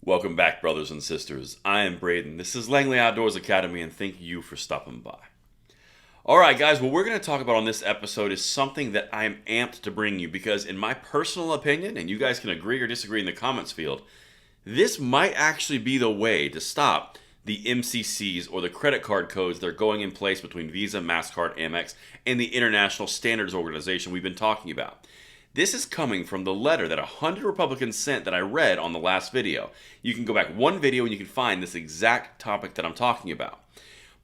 Welcome back, brothers and sisters. I am Braden. This is Langley Outdoors Academy, and thank you for stopping by. Alright, guys, what we're going to talk about on this episode is something that I am amped to bring you because, in my personal opinion, and you guys can agree or disagree in the comments field, this might actually be the way to stop the MCCs or the credit card codes that are going in place between Visa, MasterCard, Amex, and the International Standards Organization we've been talking about. This is coming from the letter that 100 Republicans sent that I read on the last video. You can go back one video and you can find this exact topic that I'm talking about.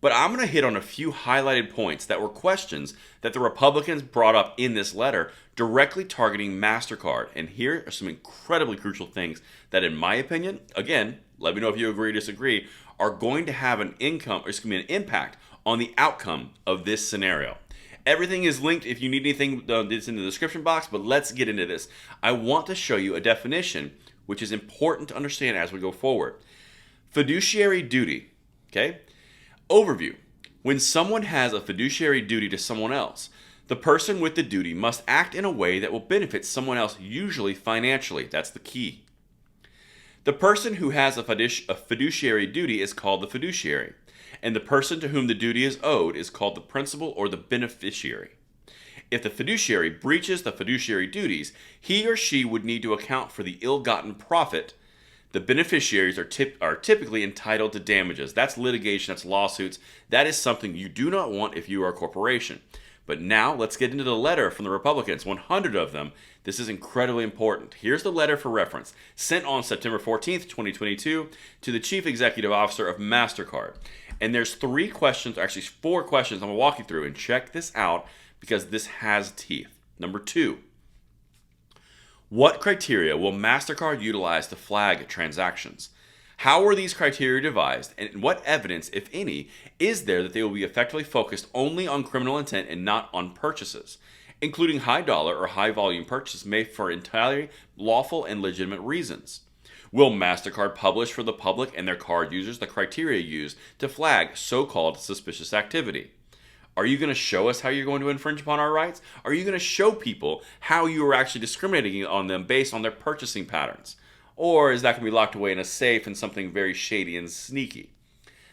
But I'm going to hit on a few highlighted points that were questions that the Republicans brought up in this letter directly targeting MasterCard. And here are some incredibly crucial things that, in my opinion, again, let me know if you agree or disagree, are going to have an impact on the outcome of this scenario. Everything is linked if you need anything, it's in the description box, but let's get into this. I want to show you a definition which is important to understand as we go forward. Fiduciary duty, okay? Overview. When someone has a fiduciary duty to someone else, the person with the duty must act in a way that will benefit someone else, usually financially. That's the key. The person who has a fiduciary duty is called the fiduciary, and the person to whom the duty is owed is called the principal or the beneficiary. If the fiduciary breaches the fiduciary duties, he or she would need to account for the ill-gotten profit. The beneficiaries are typically entitled to damages. That's litigation, that's lawsuits. That is something you do not want if you are a corporation. But now let's get into the letter from the Republicans, 100 of them. This is incredibly important. Here's the letter for reference, sent on September 14th, 2022 to the Chief Executive Officer of MasterCard. And there's four questions I'm going to walk you through, and check this out because this has teeth. Number 2. What criteria will MasterCard utilize to flag transactions? How were these criteria devised, and what evidence, if any, is there that they will be effectively focused only on criminal intent and not on purchases, including high dollar or high volume purchases made for entirely lawful and legitimate reasons? Will MasterCard publish for the public and their card users the criteria used to flag so-called suspicious activity? Are you going to show us how you're going to infringe upon our rights? Are you going to show people how you are actually discriminating on them based on their purchasing patterns? Or is that going to be locked away in a safe and something very shady and sneaky?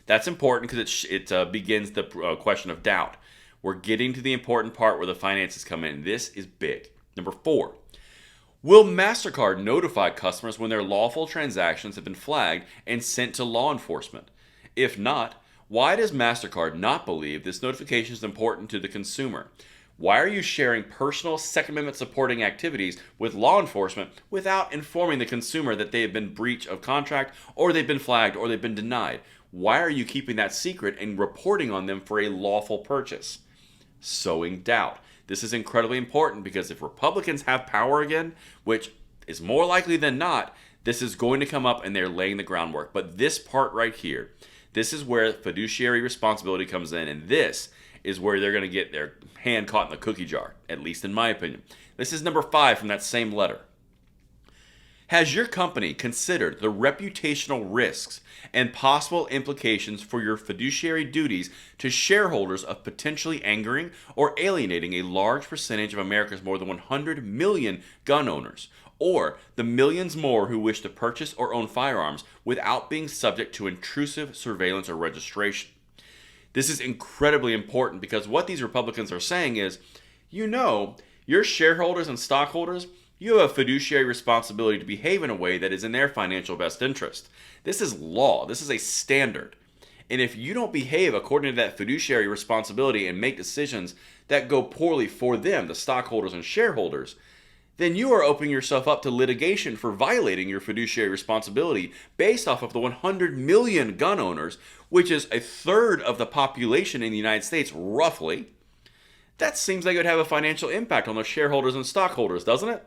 That's important because it begins the question of doubt. We're getting to the important part where the finances come in. This is big. Number 4. Will MasterCard notify customers when their lawful transactions have been flagged and sent to law enforcement? If not, why does MasterCard not believe this notification is important to the consumer? Why are you sharing personal Second Amendment supporting activities with law enforcement without informing the consumer that they have been breach of contract, or they've been flagged, or they've been denied? Why are you keeping that secret and reporting on them for a lawful purchase? Sowing doubt. This is incredibly important because if Republicans have power again, which is more likely than not, this is going to come up and they're laying the groundwork. But this part right here, this is where fiduciary responsibility comes in, and this is where they're going to get their hand caught in the cookie jar, at least in my opinion. This is number 5 from that same letter. Has your company considered the reputational risks and possible implications for your fiduciary duties to shareholders of potentially angering or alienating a large percentage of America's more than 100 million gun owners, or the millions more who wish to purchase or own firearms without being subject to intrusive surveillance or registration? This is incredibly important because what these Republicans are saying is, your shareholders and stockholders, you have a fiduciary responsibility to behave in a way that is in their financial best interest. This is law. This is a standard. And if you don't behave according to that fiduciary responsibility and make decisions that go poorly for them, the stockholders and shareholders, then you are opening yourself up to litigation for violating your fiduciary responsibility based off of the 100 million gun owners, which is a third of the population in the United States, roughly. That seems like it would have a financial impact on those shareholders and stockholders, doesn't it?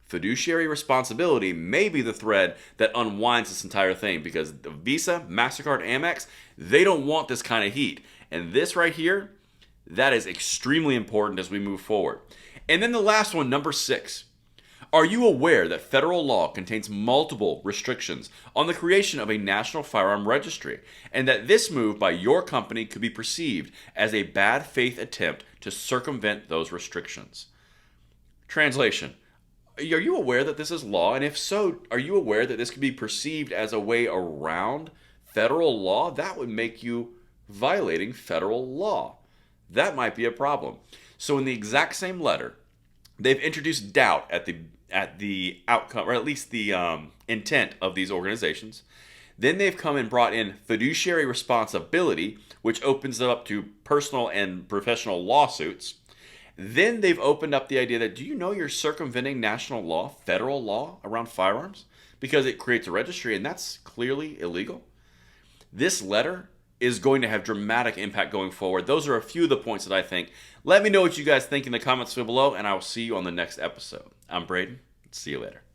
Fiduciary responsibility may be the thread that unwinds this entire thing because the Visa, MasterCard, Amex, they don't want this kind of heat. And this right here, that is extremely important as we move forward. And then the last one, number 6. Are you aware that federal law contains multiple restrictions on the creation of a national firearm registry, and that this move by your company could be perceived as a bad faith attempt to circumvent those restrictions? Translation. Are you aware that this is law? And if so, are you aware that this could be perceived as a way around federal law? That would make you violating federal law. That might be a problem. So in the exact same letter, they've introduced doubt at the outcome, or at least the intent of these organizations. Then they've come and brought in fiduciary responsibility, which opens it up to personal and professional lawsuits. Then they've opened up the idea that, do you know you're circumventing national law, federal law around firearms? Because it creates a registry, and that's clearly illegal. This letter is going to have dramatic impact going forward. Those are a few of the points that I think. Let me know what you guys think in the comments below, and I will see you on the next episode. I'm Braden. See you later.